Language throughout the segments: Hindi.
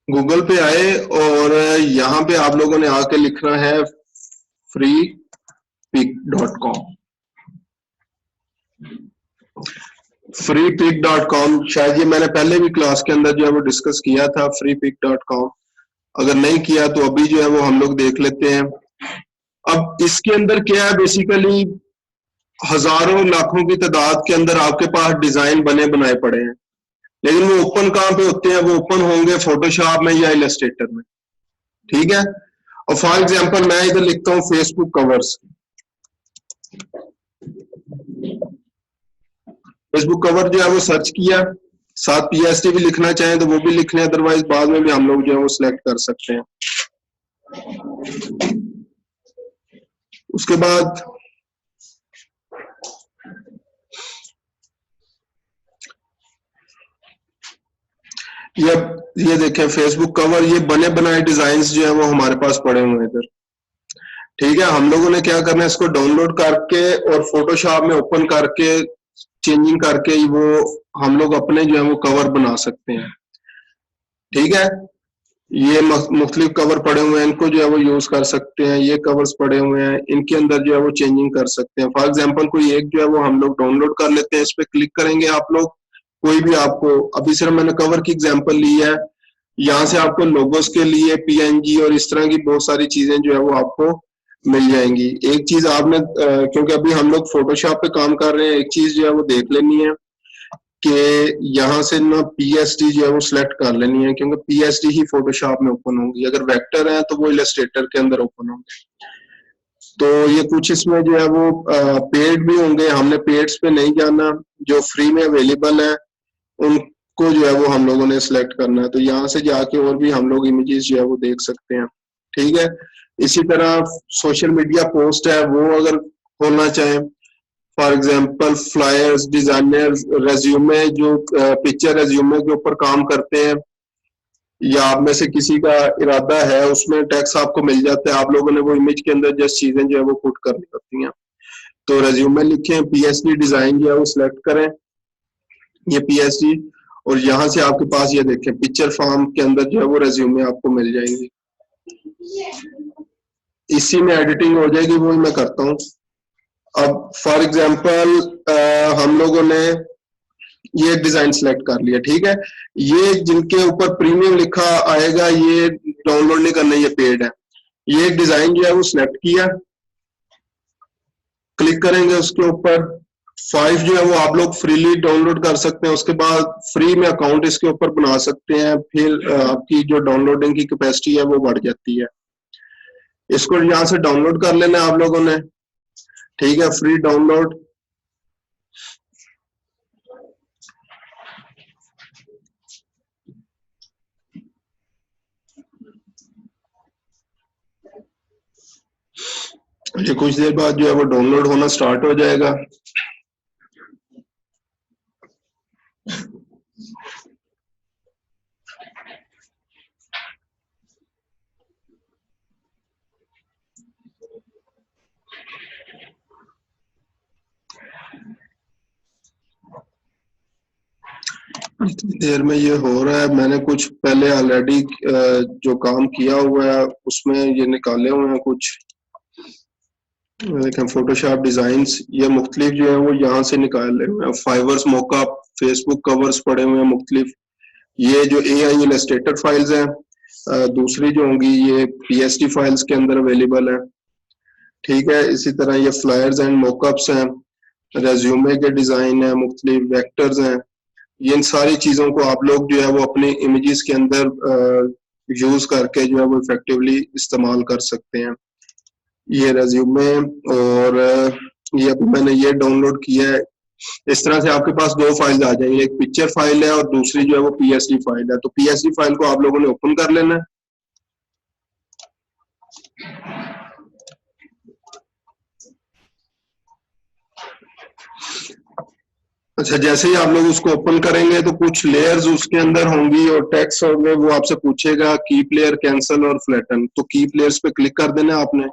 गूगल पे आए और यहाँ पे आप लोगों ने आके लिखना है freepik.com। freepik.com शायद ये मैंने पहले भी क्लास के अंदर जो है वो डिस्कस किया था freepik.com। अगर नहीं किया तो अभी जो है वो हम लोग देख लेते हैं। अब इसके अंदर क्या है, बेसिकली हजारों लाखों की तादाद के अंदर आपके पास डिजाइन बने बनाए पड़े हैं, लेकिन वो ओपन कहाँ पे होते हैं? वो ओपन होंगे फोटोशॉप में या इलस्ट्रेटर में। ठीक है, और फॉर एग्जांपल मैं इधर लिखता हूँ फेसबुक कवर्स। फेसबुक कवर जो है वो सर्च किया, साथ पीएसटी भी लिखना चाहें तो वो भी लिख लें, अदरवाइज बाद में भी हम लोग जो है वो सिलेक्ट कर सकते हैं। उसके बाद ये देखें फेसबुक कवर, ये बने बनाए डिजाइन जो है वो हमारे पास पड़े हुए हैं इधर। ठीक है, हम लोगों ने क्या करना है, इसको डाउनलोड करके और फोटोशॉप में ओपन करके चेंजिंग करके वो हम लोग अपने जो है वो कवर बना सकते हैं। ठीक है, ये मुख्तलिफ कवर पड़े हुए हैं, इनको जो है वो यूज कर सकते हैं। ये कवर्स पड़े हुए हैं, इनके अंदर जो है वो चेंजिंग कर सकते हैं। फॉर एग्जांपल कोई एक जो है वो हम लोग डाउनलोड कर लेते हैं, इस पे क्लिक करेंगे आप लोग, कोई भी आपको, अभी सिर्फ मैंने कवर की एग्जांपल ली है, यहाँ से आपको लोगोस के लिए पीएनजी और इस तरह की बहुत सारी चीजें जो है वो आपको मिल जाएंगी। एक चीज आपने क्योंकि अभी हम लोग फोटोशॉप पे काम कर रहे हैं, एक चीज जो है वो देख लेनी है कि यहाँ से ना पीएसडी जो है वो सिलेक्ट कर लेनी है, क्योंकि पीएसडी ही फोटोशॉप में ओपन होंगी। अगर वेक्टर है तो वो इलस्ट्रेटर के अंदर ओपन होंगे। तो ये कुछ इसमें जो है वो पेड भी होंगे, हमने पेड्स पे नहीं जाना, जो फ्री में अवेलेबल है उनको जो है वो हम लोगों ने सिलेक्ट करना है। तो यहाँ से जाके और भी हम लोग इमेजेस जो है वो देख सकते हैं। ठीक है, इसी तरह सोशल मीडिया पोस्ट है, वो अगर खोलना चाहें, for example flyers, designers, resume, जो पिक्चर रेज्यूमे के ऊपर काम करते हैं, या आप में से किसी का इरादा है उसमें टैक्स आपको मिल जाता है, आप लोगों ने वो इमेज के अंदर जस्ट चीजें जो है वो पुट करनी होती हैं। तो रेज्यूमे लिखें, पीएसडी डिजाइन जो है वो सिलेक्ट करें, ये पीएसडी, और यहाँ से आपके पास ये देखें पिक्चर फॉर्म के अंदर जो है वो रेज्यूमे आपको मिल जाएंगे। इसी में एडिटिंग हो जाएगी, वो मैं करता हूँ। अब फॉर एग्जांपल हम लोगों ने ये डिजाइन सिलेक्ट कर लिया। ठीक है, ये जिनके ऊपर प्रीमियम लिखा आएगा ये डाउनलोड नहीं करना, ये पेड है। ये डिजाइन जो है वो सिलेक्ट किया, क्लिक करेंगे उसके ऊपर, 5 जो है वो आप लोग फ्रीली डाउनलोड कर सकते हैं। उसके बाद फ्री में अकाउंट इसके ऊपर बना सकते हैं, फिर आपकी जो डाउनलोडिंग की कैपेसिटी है वो बढ़ जाती है। इसको यहाँ से डाउनलोड कर लेना है आप लोगों ने। ठीक है, फ्री डाउनलोड। ये कुछ देर बाद जो है वो डाउनलोड होना स्टार्ट हो जाएगा। इतनी देर में ये हो रहा है, मैंने कुछ पहले ऑलरेडी जो काम किया हुआ है उसमें ये निकाले हुए हैं कुछ, देखें फोटोशॉप डिजाइन्स, ये मुख्तलिफ जो है वो यहाँ से निकाले हुए हैं। फाइवर्स, मोकअप, फेसबुक कवर्स पड़े हुए हैं मुख्तलिफ। ये जो AI इलस्ट्रेटर फाइल्स हैं, दूसरी जो होंगी ये पीएसडी फाइल्स के अंदर अवेलेबल है। ठीक है, इसी तरह ये फ्लायर्स एंड मोकअप्स हैं, रेज्यूमे के डिजाइन है, मुख्तलिफ वेक्टर्स हैं। ये इन सारी चीजों को आप लोग जो है वो अपने इमेजेस के अंदर यूज करके जो है वो इफेक्टिवली इस्तेमाल कर सकते हैं। ये रेज्यूमे, और ये अभी मैंने ये डाउनलोड किया है। इस तरह से आपके पास 2 फाइल आ जाएंगी, एक पिक्चर फाइल है और दूसरी जो है वो पीएसडी फाइल है। तो पीएसडी फाइल को आप लोगों ने ओपन कर लेना है। अच्छा, जैसे ही आप लोग उसको ओपन करेंगे तो कुछ लेयर्स उसके अंदर होंगी और टेक्स्ट होंगे, वो आपसे पूछेगा कीप लेयर, कैंसल और फ्लैटन। तो कीप लेयर्स पे क्लिक कर देना आपने।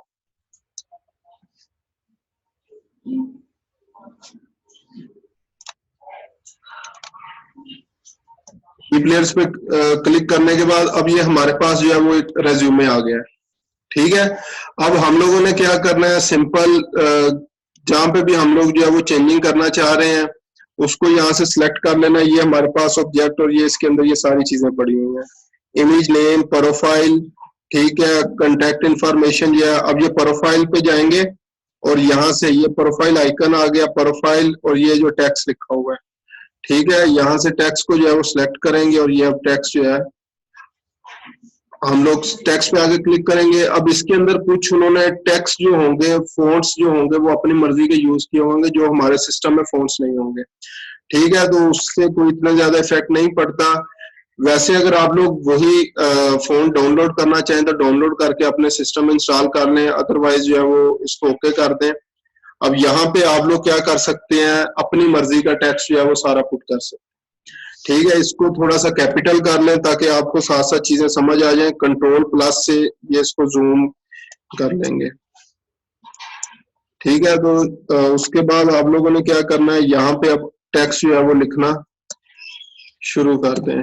प्लेयर्स पे क्लिक करने के बाद अब ये हमारे पास जो है वो एक रेज्यूमे आ गया है। ठीक है, अब हम लोगों ने क्या करना है, सिंपल जहां पे भी हम लोग जो है वो चेंजिंग करना चाह रहे हैं उसको यहाँ से सिलेक्ट कर लेना। ये हमारे पास ऑब्जेक्ट और ये इसके अंदर ये सारी चीजें पड़ी हुई हैं, इमेज नेम, प्रोफाइल, ठीक है, कांटेक्ट इंफॉर्मेशन जो है। अब ये प्रोफाइल पे जाएंगे और यहाँ से ये प्रोफाइल आइकन आ गया, प्रोफाइल, और ये जो टेक्स्ट लिखा हुआ है, ठीक है, यहाँ से टेक्स्ट को जो है वो सिलेक्ट करेंगे और ये अब टेक्स्ट जो है हम लोग टेक्स्ट पे आगे क्लिक करेंगे। अब इसके अंदर कुछ उन्होंने टेक्स्ट जो होंगे, फोन्ट्स जो होंगे वो अपनी मर्जी के यूज किए होंगे, जो हमारे सिस्टम में फोन्ट्स नहीं होंगे। ठीक है, तो उससे कोई इतना ज्यादा इफेक्ट नहीं पड़ता। वैसे अगर आप लोग वही फोन डाउनलोड करना चाहें तो डाउनलोड करके अपने सिस्टम में इंस्टॉल कर लें, अदरवाइज जो है वो इसको ओके कर दें। अब यहाँ पे आप लोग क्या कर सकते हैं, अपनी मर्जी का टेक्स्ट जो है वो सारा पुट कर सकते हैं। ठीक है, इसको थोड़ा सा कैपिटल कर लें ताकि आपको साथ साथ चीजें समझ आ जाएं। कंट्रोल प्लस से ये इसको जूम कर लेंगे। ठीक है, तो उसके बाद आप लोगों ने क्या करना है, यहाँ पे अब टेक्स्ट जो है वो लिखना शुरू कर दें।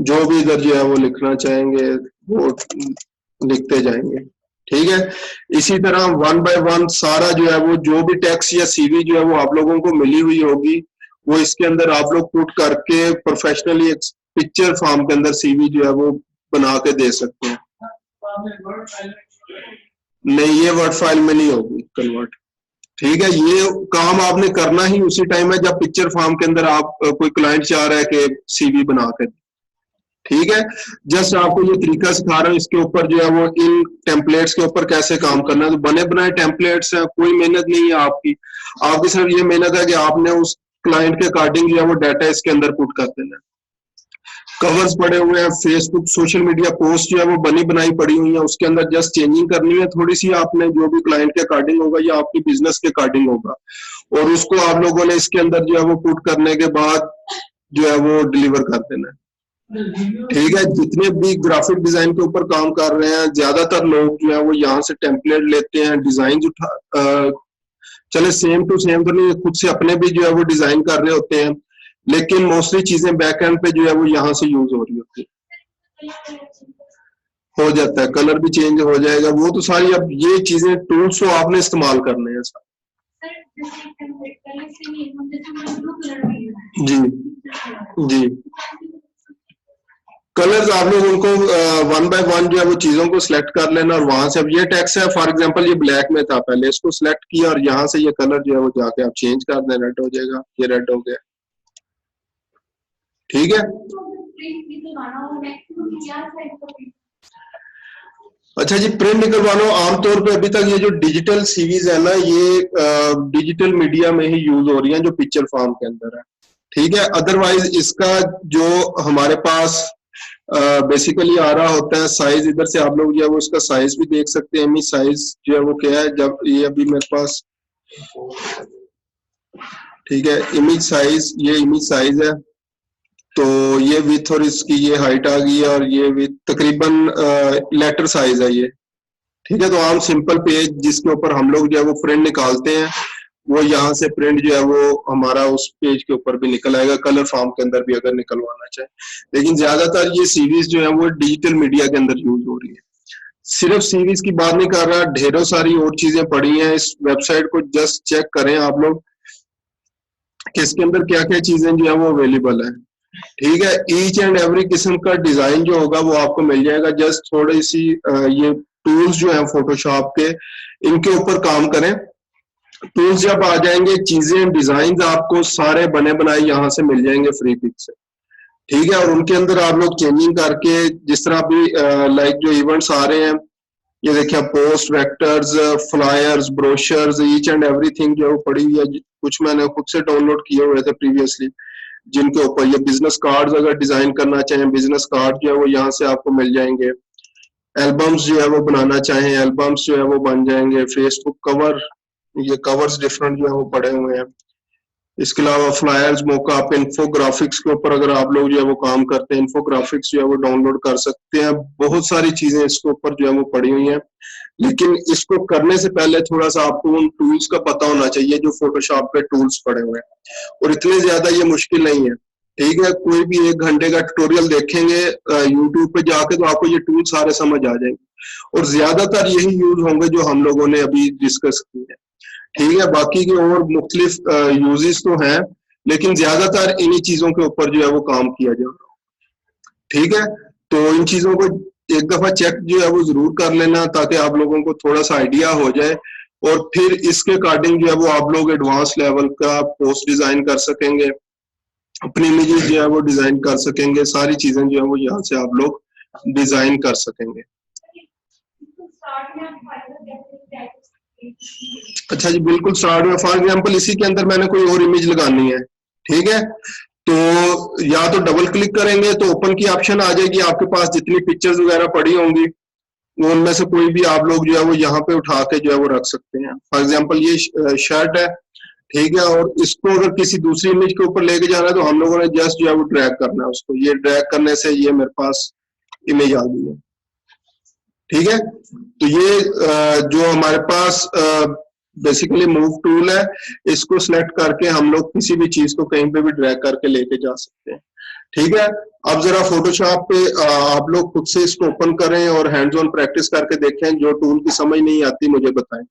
जो भी इधर जो है वो लिखना चाहेंगे वो लिखते जाएंगे। ठीक है, इसी तरह 1 बाय 1 सारा जो है वो जो भी टेक्स्ट या सीवी जो है वो आप लोगों को मिली हुई होगी वो इसके अंदर आप लोग पुट करके प्रोफेशनली एक पिक्चर फॉर्म के अंदर सीवी जो है वो बना के दे सकते हैं। नहीं, ये वर्ड फाइल में नहीं होगी कन्वर्ट। ठीक है, ये काम आपने करना ही उसी टाइम है जब पिक्चर फॉर्म के अंदर आप कोई क्लाइंट चाह रहा है कि सीवी बना के। ठीक है, जस्ट आपको ये तरीका सिखा रहा हूँ, इसके ऊपर जो है वो इन टेम्पलेट्स के ऊपर कैसे काम करना है। तो बने बनाए टेम्पलेट्स हैं, कोई मेहनत नहीं है आपकी सिर्फ ये मेहनत है कि आपने उस क्लाइंट के अकॉर्डिंग जो है वो डाटा इसके अंदर पुट कर देना है। कवर्स पड़े हुए हैं, फेसबुक सोशल मीडिया पोस्ट जो है वो बनी बनाई पड़ी हुई है, उसके अंदर जस्ट चेंजिंग करनी है थोड़ी सी आपने, जो भी क्लाइंट के अकॉर्डिंग होगा या आपकी बिजनेस के अकॉर्डिंग होगा, और उसको आप लोगों ने इसके अंदर जो है वो पुट करने के बाद जो है वो डिलीवर कर देना है। ठीक है, जितने भी ग्राफिक डिजाइन के ऊपर काम कर रहे हैं ज्यादातर लोग जो है वो यहाँ से टेम्पलेट लेते हैं, डिजाइन उठा चले सेम टू सेम तो नहीं, खुद से अपने भी जो है वो डिजाइन कर रहे होते हैं, लेकिन मोस्टली चीजें बैक एंड पे जो है वो यहाँ से यूज हो रही होती है। हो जाता है, कलर भी चेंज हो जाएगा, वो तो सारी अब ये चीजें टूल्स तो आपने इस्तेमाल करने हैं सर। जी जी, कलर्स आप लोग उनको 1 बाय 1 जो है वो चीजों को सिलेक्ट कर लेना और वहां से अब ये टेक्स्ट है फॉर एग्जांपल ये ब्लैक में था पहले, इसको सिलेक्ट किया और यहाँ से ये कलर जो है वो जाके आप चेंज कर दें, रेड हो जाएगा, ये रेड हो गया। ठीक है, अच्छा जी, प्रिंट निकलवाना आमतौर पे अभी तक ये जो डिजिटल सीरीज है ना ये डिजिटल मीडिया में ही यूज हो रही है जो पिक्चर फॉर्म के अंदर है। ठीक है, अदरवाइज इसका जो हमारे पास बेसिकली आ रहा होता है साइज, इधर से आप लोग जो है वो इसका साइज भी देख सकते हैं। इमेज साइज जो है वो क्या है, जब ये अभी मेरे पास, ठीक है, इमेज साइज, ये इमेज साइज है, तो ये विथ और इसकी ये हाइट आ गई है और ये विथ तकरीबन लेटर साइज है ये। ठीक है, तो आम सिंपल पेज जिसके ऊपर हम लोग जो है वो प्रिंट निकालते हैं वो यहाँ से प्रिंट जो है वो हमारा उस पेज के ऊपर भी निकल आएगा, कलर फॉर्म के अंदर भी अगर निकलवाना चाहे। लेकिन ज्यादातर ये सीरीज जो है वो डिजिटल मीडिया के अंदर यूज हो रही है। सिर्फ सीरीज की बात नहीं कर रहा, ढेरों सारी और चीजें पड़ी हैं। इस वेबसाइट को जस्ट चेक करें आप लोग कि इसके अंदर क्या क्या चीजें जो है वो अवेलेबल है। ठीक है, ईच एंड एवरी किस्म का डिजाइन जो होगा वो आपको मिल जाएगा। जस्ट थोड़ी सी ये टूल्स जो है फोटोशॉप के, इनके ऊपर काम करें, टूल्स जब आ जाएंगे चीजें डिजाइन आपको सारे बने बनाए यहाँ से मिल जाएंगे फ्री पिक से। ठीक है, और उनके अंदर आप लोग चेंजिंग करके जिस तरह भी लाइक जो इवेंट्स आ रहे हैं, ये देखिए post, vectors, flyers, brochures, each and everything जो पड़ी हुई है, कुछ मैंने खुद से डाउनलोड किए हुए थे प्रीवियसली, जिनके ऊपर ये बिजनेस कार्ड्स अगर डिजाइन करना चाहें, बिजनेस कार्ड जो है वो यहाँ से आपको मिल जाएंगे। एल्बम्स जो है वो बनाना चाहें, एल्बम्स जो है वो बन जाएंगे। फेसबुक कवर, ये कवर्स डिफरेंट जो है वो पड़े हुए हैं। इसके अलावा फ्लायर्स, मोकअप, इन्फोग्राफिक्स के ऊपर अगर आप लोग जो है वो काम करते हैं, इन्फोग्राफिक्स जो है वो डाउनलोड कर सकते हैं। बहुत सारी चीजें इसके ऊपर जो है वो पड़ी हुई हैं, लेकिन इसको करने से पहले थोड़ा सा आपको उन टूल्स का पता होना चाहिए जो फोटोशॉप पे टूल्स पड़े हुए हैं, और इतने ज्यादा ये मुश्किल नहीं है। ठीक है, कोई भी 1 घंटे का ट्यूटोरियल देखेंगे यूट्यूब पे जाके तो आपको ये टूल सारे समझ आ जाएंगे और ज्यादातर यही यूज होंगे जो हम लोगों ने अभी डिस्कस किए हैं। ठीक है, बाकी के और मुख्तलिफ यूजेस तो हैं, लेकिन ज्यादातर इन्हीं चीजों के ऊपर जो है वो काम किया जा रहा है। ठीक है, तो इन चीजों को एक दफा चेक जो है वो जरूर कर लेना ताकि आप लोगों को थोड़ा सा आइडिया हो जाए और फिर इसके अकॉर्डिंग जो है वो आप लोग एडवांस लेवल का पोस्ट डिजाइन कर सकेंगे, अपनी इमेजेस जो है वो डिजाइन कर सकेंगे, सारी चीजें जो है वो यहाँ से आप लोग डिजाइन कर सकेंगे। अच्छा जी, बिल्कुल स्टार्ट में फॉर एग्जांपल इसी के अंदर मैंने कोई और इमेज लगानी है, ठीक है, तो या तो डबल क्लिक करेंगे तो ओपन की ऑप्शन आ जाएगी, आपके पास जितनी पिक्चर्स वगैरह पड़ी होंगी वो उनमें से कोई भी आप लोग जो है वो यहाँ पे उठा के जो है वो रख सकते हैं। फॉर एग्जांपल ये शर्ट है, ठीक है, और इसको अगर किसी दूसरी इमेज के ऊपर लेके जाना है तो हम लोगों ने जस्ट जो है वो ड्रैग करना है उसको, ये ड्रैग करने से ये मेरे पास इमेज आ गई है। ठीक है, तो ये जो हमारे पास बेसिकली मूव टूल है, इसको सिलेक्ट करके हम लोग किसी भी चीज को कहीं पे भी ड्रैग करके लेके जा सकते हैं। ठीक है, अब जरा फोटोशॉप पे आप लोग खुद से इसको ओपन करें और हैंड्स ऑन प्रैक्टिस करके देखें, जो टूल की समझ नहीं आती मुझे बताएं।